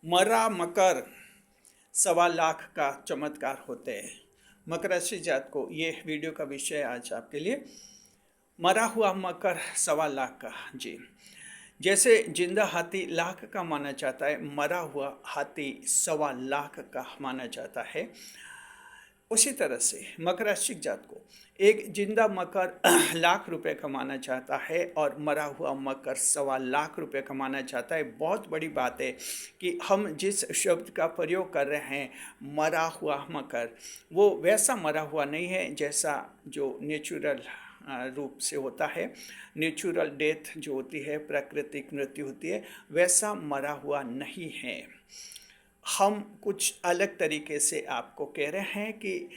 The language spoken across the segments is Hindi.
मरा मकर 1.25 लाख का चमत्कार होते हैं। मकर राशि जात को ये वीडियो का विषय आज आपके लिए मरा हुआ मकर 1.25 लाख का। जी, जैसे जिंदा हाथी लाख का माना जाता है, मरा हुआ हाथी 1.25 लाख का माना जाता है। उसी तरह से मकर राशि जात को एक जिंदा मकर लाख रुपए का माना जाता है और मरा हुआ मकर 1.25 लाख रुपए का माना जाता है। बहुत बड़ी बात है कि हम जिस शब्द का प्रयोग कर रहे हैं मरा हुआ मकर, वो वैसा मरा हुआ नहीं है जैसा जो नेचुरल रूप से होता है। नेचुरल डेथ जो होती है, प्राकृतिक मृत्यु होती है, वैसा मरा हुआ नहीं है। हम कुछ अलग तरीके से आपको कह रहे हैं कि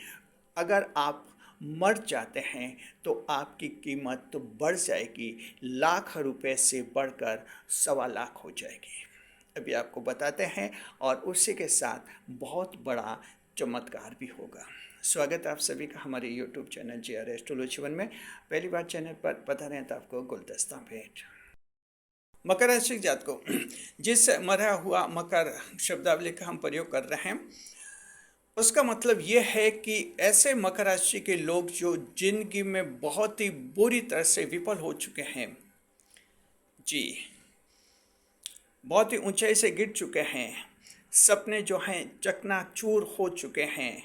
अगर आप मर जाते हैं तो आपकी कीमत तो बढ़ जाएगी, लाख रुपए से बढ़कर 1.25 लाख हो जाएगी। अभी आपको बताते हैं और उसी के साथ बहुत बड़ा चमत्कार भी होगा। स्वागत है आप सभी का हमारे YouTube channel JR astrology one में। पहली बार चैनल पर पधारे हैं तो आपको गुलदस्ता भेंट। मकर राशि जात को जिस मरा हुआ मकर शब्दावली का हम प्रयोग कर रहे हैं, उसका मतलब ये है कि ऐसे मकर राशि के लोग जो जिंदगी में बहुत ही बुरी तरह से विफल हो चुके हैं, जी, बहुत ही ऊंचाई से गिर चुके हैं, सपने जो हैं चकनाचूर हो चुके हैं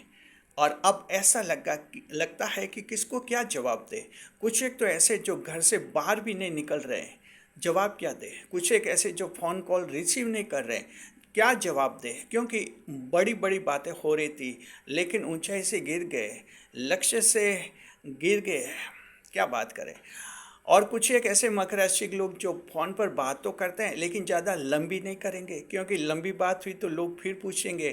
और अब ऐसा लगता है कि किसको क्या जवाब दे। कुछ एक तो ऐसे जो घर से बाहर भी नहीं निकल रहे, जवाब क्या दे। कुछ एक ऐसे जो फ़ोन कॉल रिसीव नहीं कर रहे, क्या जवाब दे, क्योंकि बड़ी बड़ी बातें हो रही थी लेकिन ऊंचाई से गिर गए, लक्ष्य से गिर गए, क्या बात करें। और कुछ एक ऐसे मकर राशि के लोग जो फ़ोन पर बात तो करते हैं लेकिन ज़्यादा लंबी नहीं करेंगे, क्योंकि लंबी बात हुई तो लोग फिर पूछेंगे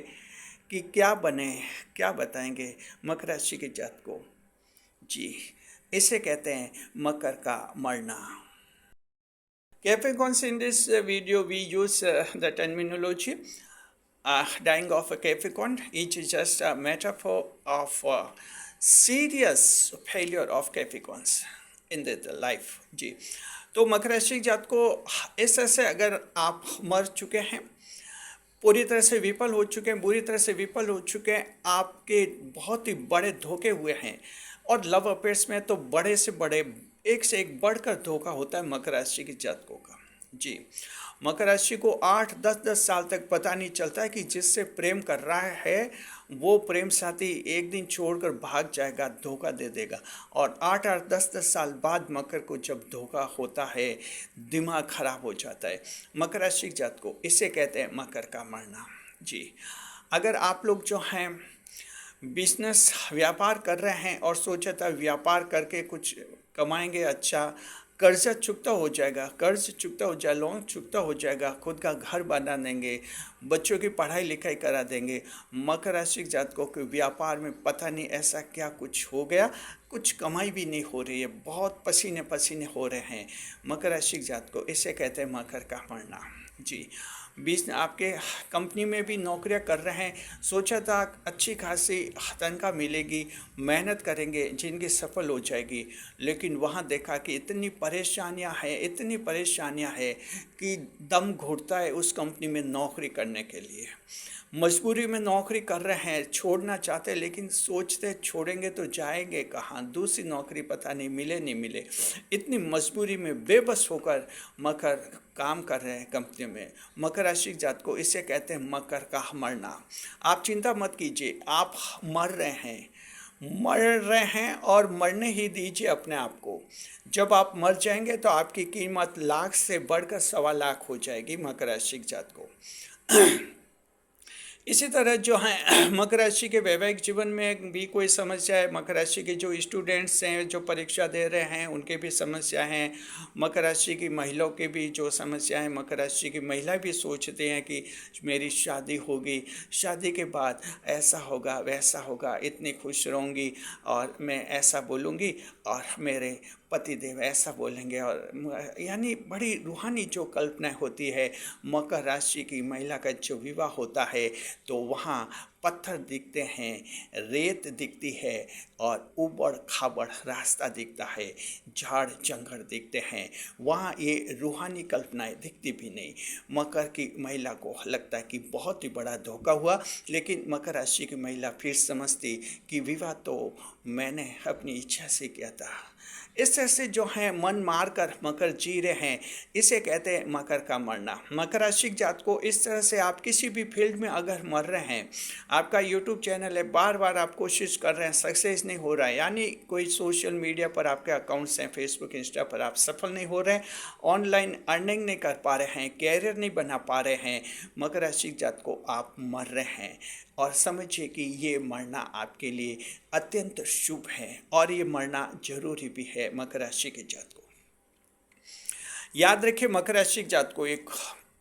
कि क्या बने, क्या बताएंगे मकर राशि के जात को। जी, इसे कहते हैं मकर का मरना। Capricorns, in this video we use the terminology dying of a Capricorn. Each is just a metaphor of serious failure of Capricorns in the life. जी, तो मकर राशि जात को इस तरह से अगर आप मर चुके हैं, पूरी तरह से विफल हो चुके हैं, बुरी तरह से विफल हो चुके हैं, आपके बहुत ही बड़े धोखे हुए हैं और लव अफेयर्स में तो बड़े से बड़े, एक से एक बढ़कर धोखा होता है मकर राशि के जातकों का। जी, मकर राशि को 8-10 साल तक पता नहीं चलता है कि जिससे प्रेम कर रहा है वो प्रेम साथी एक दिन छोड़कर भाग जाएगा, धोखा दे देगा। और 8-10 साल बाद मकर को जब धोखा होता है, दिमाग खराब हो जाता है। मकर राशि के जात को इसे कहते हैं मकर का मरना। जी, अगर आप लोग जो हैं बिजनेस व्यापार कर रहे हैं और सोचा था व्यापार करके कुछ कमाएंगे, अच्छा कर्जा चुकता हो जाएगा, कर्ज चुकता हो जाए, लोन चुकता हो जाएगा, खुद का घर बना देंगे, बच्चों की पढ़ाई लिखाई करा देंगे। मकर राशि जातकों के व्यापार में पता नहीं ऐसा क्या कुछ हो गया, कुछ कमाई भी नहीं हो रही है, बहुत पसीने पसीने हो रहे हैं मकर राशि जातकों। इसे कहते हैं मकर का मरना। जी, बीच आपके कंपनी में भी नौकरियां कर रहे हैं, सोचा था अच्छी खासी तनख्वाह मिलेगी, मेहनत करेंगे, जिंदगी सफल हो जाएगी, लेकिन वहां देखा कि इतनी परेशानियां हैं कि दम घुटता है उस कंपनी में नौकरी करने के लिए। मजबूरी में नौकरी कर रहे हैं, छोड़ना चाहते लेकिन सोचते छोड़ेंगे तो जाएंगे कहाँ, दूसरी नौकरी पता नहीं मिले। इतनी मजबूरी में बेबस होकर मकर काम कर रहे हैं कंपनी में। मकर राशि जात को इसे कहते हैं मकर का मरना। आप चिंता मत कीजिए, आप मर रहे हैं और मरने ही दीजिए अपने आप को। जब आप मर जाएंगे तो आपकी कीमत लाख से बढ़कर 1.25 लाख हो जाएगी मकर राशि जात को। इसी तरह जो है मकर राशि के वैवाहिक जीवन में भी कोई समस्या है, मकर राशि के जो स्टूडेंट्स हैं जो परीक्षा दे रहे हैं उनके भी समस्या हैं, मकर राशि की महिलाओं के भी जो समस्या है, मकर राशि की महिला भी सोचते हैं कि मेरी शादी होगी, शादी के बाद ऐसा होगा वैसा होगा, इतनी खुश रहूँगी और मैं ऐसा बोलूँगी और मेरे पतिदेव ऐसा बोलेंगे। और यानी बड़ी रूहानी जो कल्पना होती है, मकर राशि की महिला का जो विवाह होता है तो वहाँ पत्थर दिखते हैं, रेत दिखती है और ऊबड़ खाबड़ रास्ता दिखता है, झाड़ जंगल दिखते हैं, वहाँ ये रूहानी कल्पनाएं दिखती भी नहीं। मकर की महिला को लगता है कि बहुत ही बड़ा धोखा हुआ, लेकिन मकर राशि की महिला फिर समझती कि विवाह तो मैंने अपनी इच्छा से किया था। इस तरह से जो है मन मार कर मकर जी रहे हैं, इसे कहते हैं मकर का मरना। मकर राशि जात को इस तरह से आप किसी भी फील्ड में अगर मर रहे हैं, आपका यूट्यूब चैनल है, बार बार आप कोशिश कर रहे हैं, सक्सेस नहीं हो रहा है, यानी कोई सोशल मीडिया पर आपके अकाउंट्स हैं, फेसबुक इंस्टा पर आप सफल नहीं हो रहे हैं, ऑनलाइन अर्निंग नहीं कर पा रहे हैं, कैरियर नहीं बना पा रहे हैं, मकर राशि जात को आप मर रहे हैं। और समझिए कि ये मरना आपके लिए अत्यंत शुभ है और ये मरना जरूरी भी है मकर राशि के जात को। याद रखिए, मकर राशि के जात को एक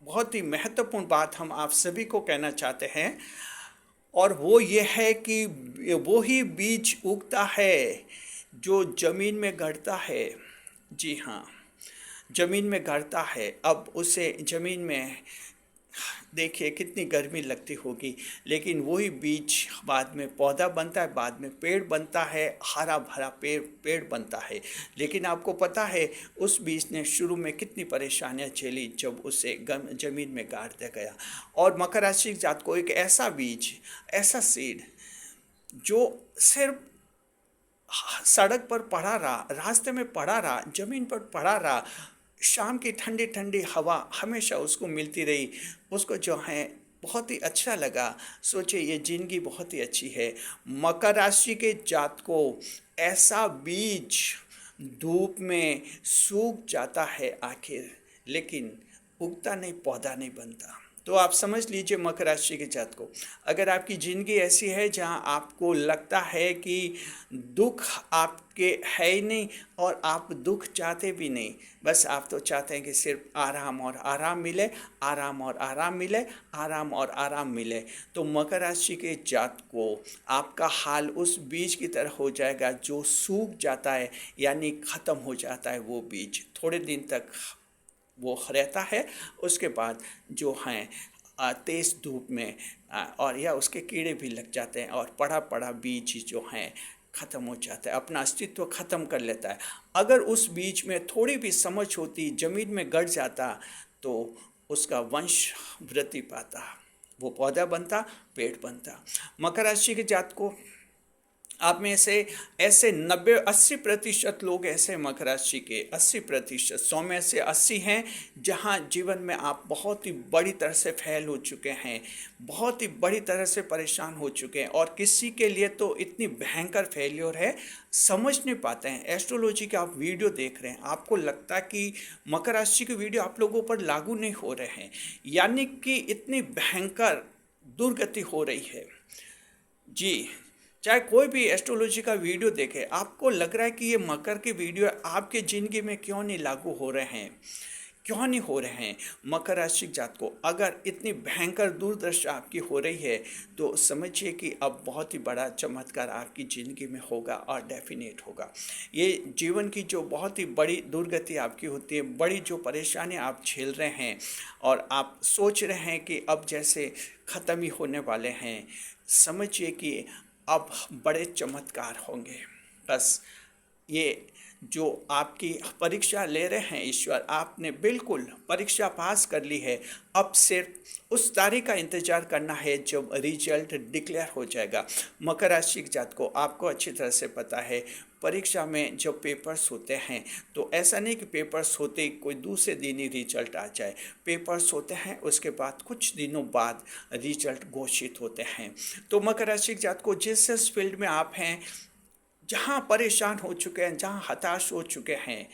बहुत ही महत्वपूर्ण बात हम आप सभी को कहना चाहते हैं, और वो ये है कि वो ही बीज उगता है जो जमीन में गड़ता है। जी हाँ, जमीन में गड़ता है। अब उसे जमीन में देखिए कितनी गर्मी लगती होगी, लेकिन वही बीज बाद में पौधा बनता है, बाद में पेड़ बनता है, हरा भरा पेड़ बनता है। लेकिन आपको पता है उस बीज ने शुरू में कितनी परेशानियां झेली जब उसे जमीन में गाड़ दिया गया। और मकर राशि जात को एक ऐसा बीज, ऐसा सीड जो सिर्फ सड़क पर पड़ा रहा, रास्ते में पड़ा रहा, जमीन पर पड़ा रहा, शाम की ठंडी ठंडी हवा हमेशा उसको मिलती रही, उसको जो है बहुत ही अच्छा लगा। सोचे ये जिंदगी बहुत ही अच्छी है। मकर राशि के जात को ऐसा बीज धूप में सूख जाता है आखिर, लेकिन उगता नहीं, पौधा नहीं बनता। तो आप समझ लीजिए मकर राशि के जात को, अगर आपकी ज़िंदगी ऐसी है जहां आपको लगता है कि दुख आपके है ही नहीं और आप दुख चाहते भी नहीं, बस आप तो चाहते हैं कि सिर्फ आराम और आराम मिले, आराम और आराम मिले, आराम और आराम मिले, तो मकर राशि के जात को आपका हाल उस बीज की तरह हो जाएगा जो सूख जाता है, यानी ख़त्म हो जाता है। वो बीज थोड़े दिन तक वो रहता है, उसके बाद जो हैं तेज़ धूप में और या उसके कीड़े भी लग जाते हैं और पड़ा पड़ा बीज जो हैं ख़त्म हो जाता है, अपना अस्तित्व ख़त्म कर लेता है। अगर उस बीज में थोड़ी भी समझ होती, ज़मीन में गड़ जाता, तो उसका वंश वृद्धि पाता, वो पौधा बनता, पेड़ बनता। मकर राशि के जात को आप में से ऐसे 90-80% लोग ऐसे मकर राशि के 80%, 100 में से 80 हैं जहां जीवन में आप बहुत ही बड़ी तरह से फेल हो चुके हैं, बहुत ही बड़ी तरह से परेशान हो चुके हैं, और किसी के लिए तो इतनी भयंकर फेल्योर है समझ नहीं पाते हैं। एस्ट्रोलॉजी के आप वीडियो देख रहे हैं, आपको लगता है कि मकर राशि के वीडियो आप लोगों पर लागू नहीं हो रहे हैं, यानी कि इतनी भयंकर दुर्गति हो रही है। जी, चाहे कोई भी एस्ट्रोलॉजी का वीडियो देखे, आपको लग रहा है कि ये मकर के वीडियो आपके ज़िंदगी में क्यों नहीं लागू हो रहे हैं, क्यों नहीं हो रहे हैं। मकर राशि जात को अगर इतनी भयंकर दुर्दशा आपकी हो रही है तो समझिए कि अब बहुत ही बड़ा चमत्कार आपकी ज़िंदगी में होगा और डेफिनेट होगा। ये जीवन की जो बहुत ही बड़ी दुर्गति आपकी होती है, बड़ी जो परेशानी आप झेल रहे हैं और आप सोच रहे हैं कि अब जैसे ख़त्म ही होने वाले हैं, समझिए कि अब बड़े चमत्कार होंगे। बस ये जो आपकी परीक्षा ले रहे हैं ईश्वर, आपने बिल्कुल परीक्षा पास कर ली है, अब सिर्फ उस तारीख का इंतज़ार करना है जब रिजल्ट डिक्लेयर हो जाएगा। मकर राशि जात को आपको अच्छी तरह से पता है, परीक्षा में जब पेपर्स होते हैं तो ऐसा नहीं कि पेपर्स होते ही कोई दूसरे दिन ही रिजल्ट आ जाए, पेपर्स होते हैं उसके बाद कुछ दिनों बाद रिजल्ट घोषित होते हैं। तो मकर राशि जात को जिस फील्ड में आप हैं, जहाँ परेशान हो चुके हैं, जहाँ हताश हो चुके हैं,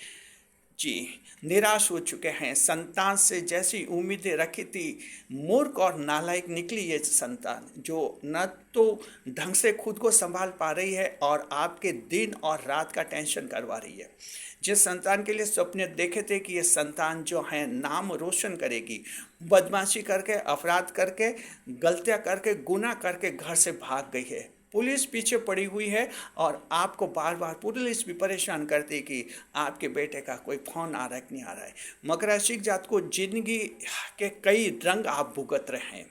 जी निराश हो चुके हैं, संतान से जैसी उम्मीदें रखी थी, मूर्ख और नालायक निकली ये संतान, जो न तो ढंग से खुद को संभाल पा रही है और आपके दिन और रात का टेंशन करवा रही है। जिस संतान के लिए सपने देखे थे कि ये संतान जो है नाम रोशन करेगी, बदमाशी करके, अपराध करके, गलतियां करके, गुनाह करके घर से भाग गई है, पुलिस पीछे पड़ी हुई है और आपको बार बार पुलिस भी परेशान करती है कि आपके बेटे का कोई फ़ोन आ रहा है कि नहीं आ रहा है। मकर राशि के जात को जिंदगी के कई रंग आप भुगत रहे हैं,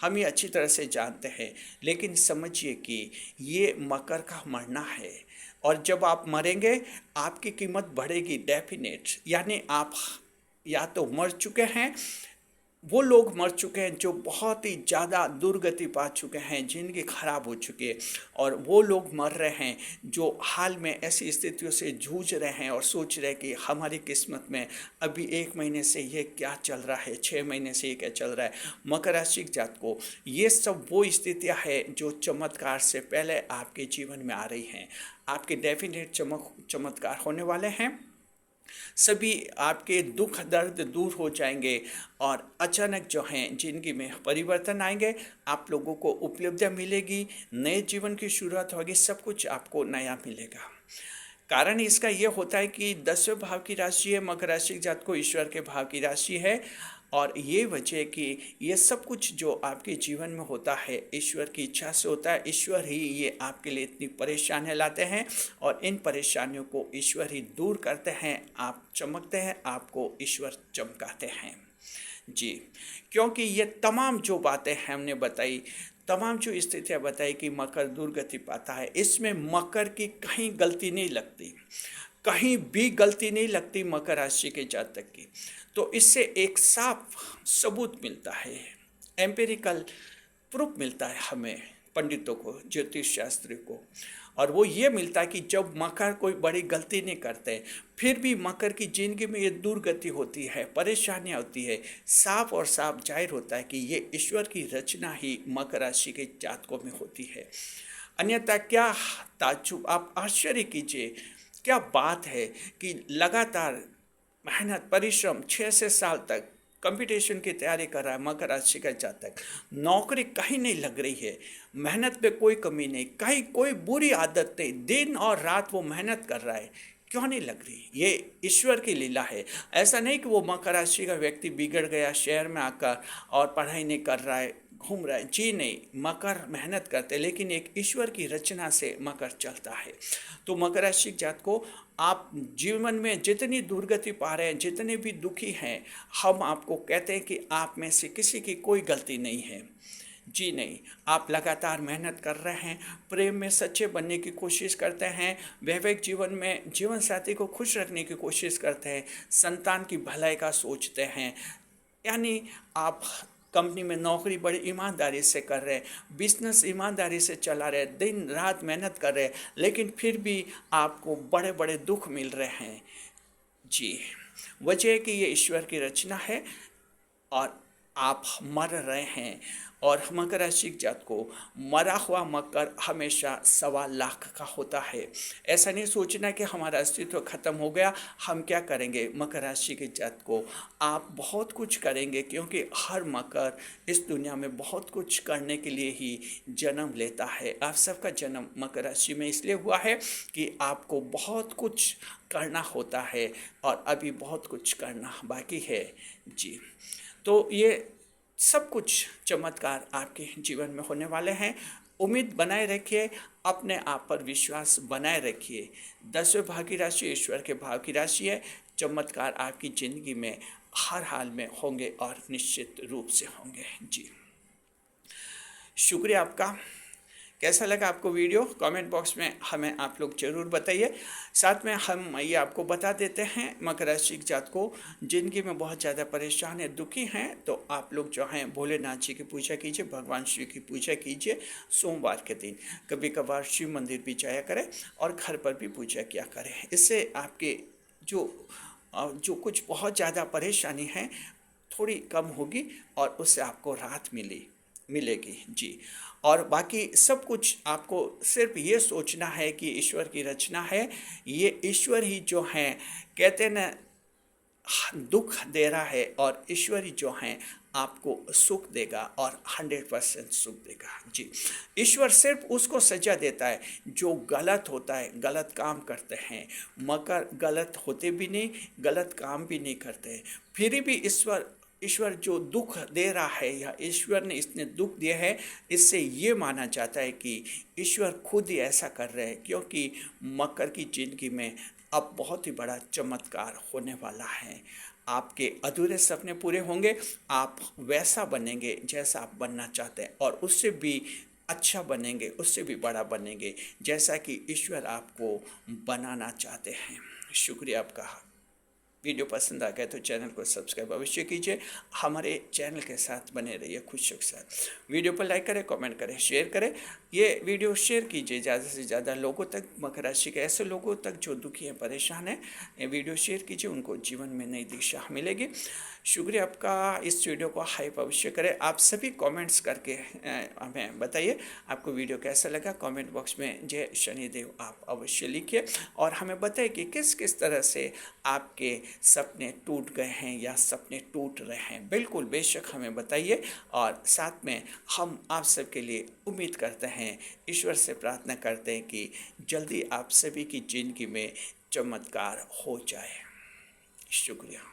हम ये अच्छी तरह से जानते हैं, लेकिन समझिए कि ये मकर का मरना है और जब आप मरेंगे आपकी कीमत बढ़ेगी डेफिनेट। यानी आप या तो मर चुके हैं, वो लोग मर चुके हैं जो बहुत ही ज़्यादा दुर्गति पा चुके हैं, जिनकी खराब हो चुकी है, और वो लोग मर रहे हैं जो हाल में ऐसी स्थितियों से जूझ रहे हैं और सोच रहे हैं कि हमारी किस्मत में अभी 1 महीने से ये क्या चल रहा है, 6 महीने से ये क्या चल रहा है। मकर राशि के जात को ये सब वो स्थितियाँ हैं जो चमत्कार से पहले आपके जीवन में आ रही हैं। आपके डेफिनेट चमत्कार होने वाले हैं। सभी आपके दुख दर्द दूर हो जाएंगे और अचानक जो हैं जिंदगी में परिवर्तन आएंगे, आप लोगों को उपलब्धियां मिलेगी, नए जीवन की शुरुआत होगी, सब कुछ आपको नया मिलेगा। कारण इसका ये होता है कि 10वें भाव की राशि है, मकर राशि के जात को ईश्वर के भाव की राशि है, और ये वजह कि ये सब कुछ जो आपके जीवन में होता है ईश्वर की इच्छा से होता है। ईश्वर ही ये आपके लिए इतनी परेशानियां लाते हैं और इन परेशानियों को ईश्वर ही दूर करते हैं। आप चमकते हैं, आपको ईश्वर चमकाते हैं जी। क्योंकि ये तमाम जो बातें हमने बताई, तमाम जो स्थितियाँ बताई कि मकर दुर्गति पाता है, इसमें मकर की कहीं गलती नहीं लगती, कहीं भी गलती नहीं लगती मकर राशि के जातक की। तो इससे एक साफ सबूत मिलता है, एम्पिरिकल प्रूफ मिलता है हमें पंडितों को, ज्योतिष शास्त्री को, और वो ये मिलता है कि जब मकर कोई बड़ी गलती नहीं करते फिर भी मकर की ज़िंदगी में ये दुर्गति होती है, परेशानियाँ होती है, साफ और साफ जाहिर होता है कि ये ईश्वर की रचना ही मकर राशि के जातकों में होती है। अन्यथा क्या ताज्जुब, आप आश्चर्य कीजिए, क्या बात है कि लगातार मेहनत परिश्रम 6 से 7 साल तक कंपटीशन की तैयारी कर रहा है मकर राशि का जातक, नौकरी कहीं नहीं लग रही है, मेहनत पे कोई कमी नहीं, कहीं कोई बुरी आदत नहीं, दिन और रात वो मेहनत कर रहा है, क्यों नहीं लग रही? ये ईश्वर की लीला है। ऐसा नहीं कि वो मकर राशि का व्यक्ति बिगड़ गया शहर में आकर और पढ़ाई नहीं कर रहा है, घूम रहा है, जी नहीं, मकर मेहनत करते, लेकिन एक ईश्वर की रचना से मकर चलता है। तो मकर राशि जात को आप जीवन में जितनी दुर्गति पा रहे हैं, जितने भी दुखी हैं, हम आपको कहते हैं कि आप में से किसी की कोई गलती नहीं है, जी नहीं। आप लगातार मेहनत कर रहे हैं, प्रेम में सच्चे बनने की कोशिश करते हैं, वैवाहिक जीवन में जीवन साथी को खुश रखने की कोशिश करते हैं, संतान की भलाई का सोचते हैं, यानी आप कंपनी में नौकरी बड़ी ईमानदारी से कर रहे हैं, बिजनेस ईमानदारी से चला रहे हैं, दिन रात मेहनत कर रहे हैं, लेकिन फिर भी आपको बड़े बड़े दुख मिल रहे हैं जी। वजह है कि ये ईश्वर की रचना है और आप मर रहे हैं। और मकर राशि जात को मरा हुआ मकर हमेशा 1.25 लाख का होता है। ऐसा नहीं सोचना कि हमारा अस्तित्व खत्म हो गया, हम क्या करेंगे। मकर राशि के जात को आप बहुत कुछ करेंगे, क्योंकि हर मकर इस दुनिया में बहुत कुछ करने के लिए ही जन्म लेता है। आप सबका जन्म मकर राशि में इसलिए हुआ है कि आपको बहुत कुछ करना होता है और अभी बहुत कुछ करना बाकी है जी। तो ये सब कुछ चमत्कार आपके जीवन में होने वाले हैं। उम्मीद बनाए रखिए, अपने आप पर विश्वास बनाए रखिए। 10वें भाव की राशि ईश्वर के भाव की राशि है। चमत्कार आपकी ज़िंदगी में हर हाल में होंगे और निश्चित रूप से होंगे जी। शुक्रिया आपका। कैसा लगा आपको वीडियो, कमेंट बॉक्स में हमें आप लोग ज़रूर बताइए। साथ में हम ये आपको बता देते हैं, मकर राशि जात को जिंदगी में बहुत ज़्यादा परेशान है, दुखी हैं, तो आप लोग जो हैं भोलेनाथ जी की पूजा कीजिए, भगवान शिव की पूजा कीजिए सोमवार के दिन। कभी कभार शिव मंदिर भी जाया करें और घर पर भी पूजा किया करें। इससे आपके जो कुछ बहुत ज़्यादा परेशानी है थोड़ी कम होगी और उससे आपको राहत मिलेगी जी। और बाकी सब कुछ आपको सिर्फ ये सोचना है कि ईश्वर की रचना है, ये ईश्वर ही जो हैं कहते हैं ना दुख दे रहा है, और ईश्वर ही जो हैं आपको सुख देगा और 100% सुख देगा जी। ईश्वर सिर्फ उसको सजा देता है जो गलत होता है, गलत काम करते हैं। मगर गलत होते भी नहीं, गलत काम भी नहीं करते, फिर भी ईश्वर ईश्वर जो दुख दे रहा है या ईश्वर ने इसने दुख दिया है, इससे ये माना जाता है कि ईश्वर खुद ही ऐसा कर रहे हैं, क्योंकि मकर की ज़िंदगी में अब बहुत ही बड़ा चमत्कार होने वाला है। आपके अधूरे सपने पूरे होंगे, आप वैसा बनेंगे जैसा आप बनना चाहते हैं, और उससे भी अच्छा बनेंगे, उससे भी बड़ा बनेंगे जैसा कि ईश्वर आपको बनाना चाहते हैं। शुक्रिया आपका। वीडियो पसंद आ गया तो चैनल को सब्सक्राइब अवश्य कीजिए। हमारे चैनल के साथ बने रहिए खुशियों के साथ। वीडियो पर लाइक करें, कमेंट करें, शेयर करें। ये वीडियो शेयर कीजिए ज़्यादा से ज़्यादा लोगों तक, मकर राशि के ऐसे लोगों तक जो दुखी हैं, परेशान हैं। ये वीडियो शेयर कीजिए, उनको जीवन में नई दिशा मिलेगी। शुक्रिया आपका। इस वीडियो को हाइप अवश्य करें। आप सभी कमेंट्स करके हमें बताइए आपको वीडियो कैसा लगा। कमेंट बॉक्स में जय शनिदेव आप अवश्य लिखिए, और हमें बताइए कि किस किस तरह से आपके सपने टूट गए हैं या सपने टूट रहे हैं। बिल्कुल बेशक हमें बताइए, और साथ में हम आप सबके लिए उम्मीद करते हैं, ईश्वर से प्रार्थना करते हैं कि जल्दी आप सभी की ज़िंदगी में चमत्कार हो जाए। शुक्रिया।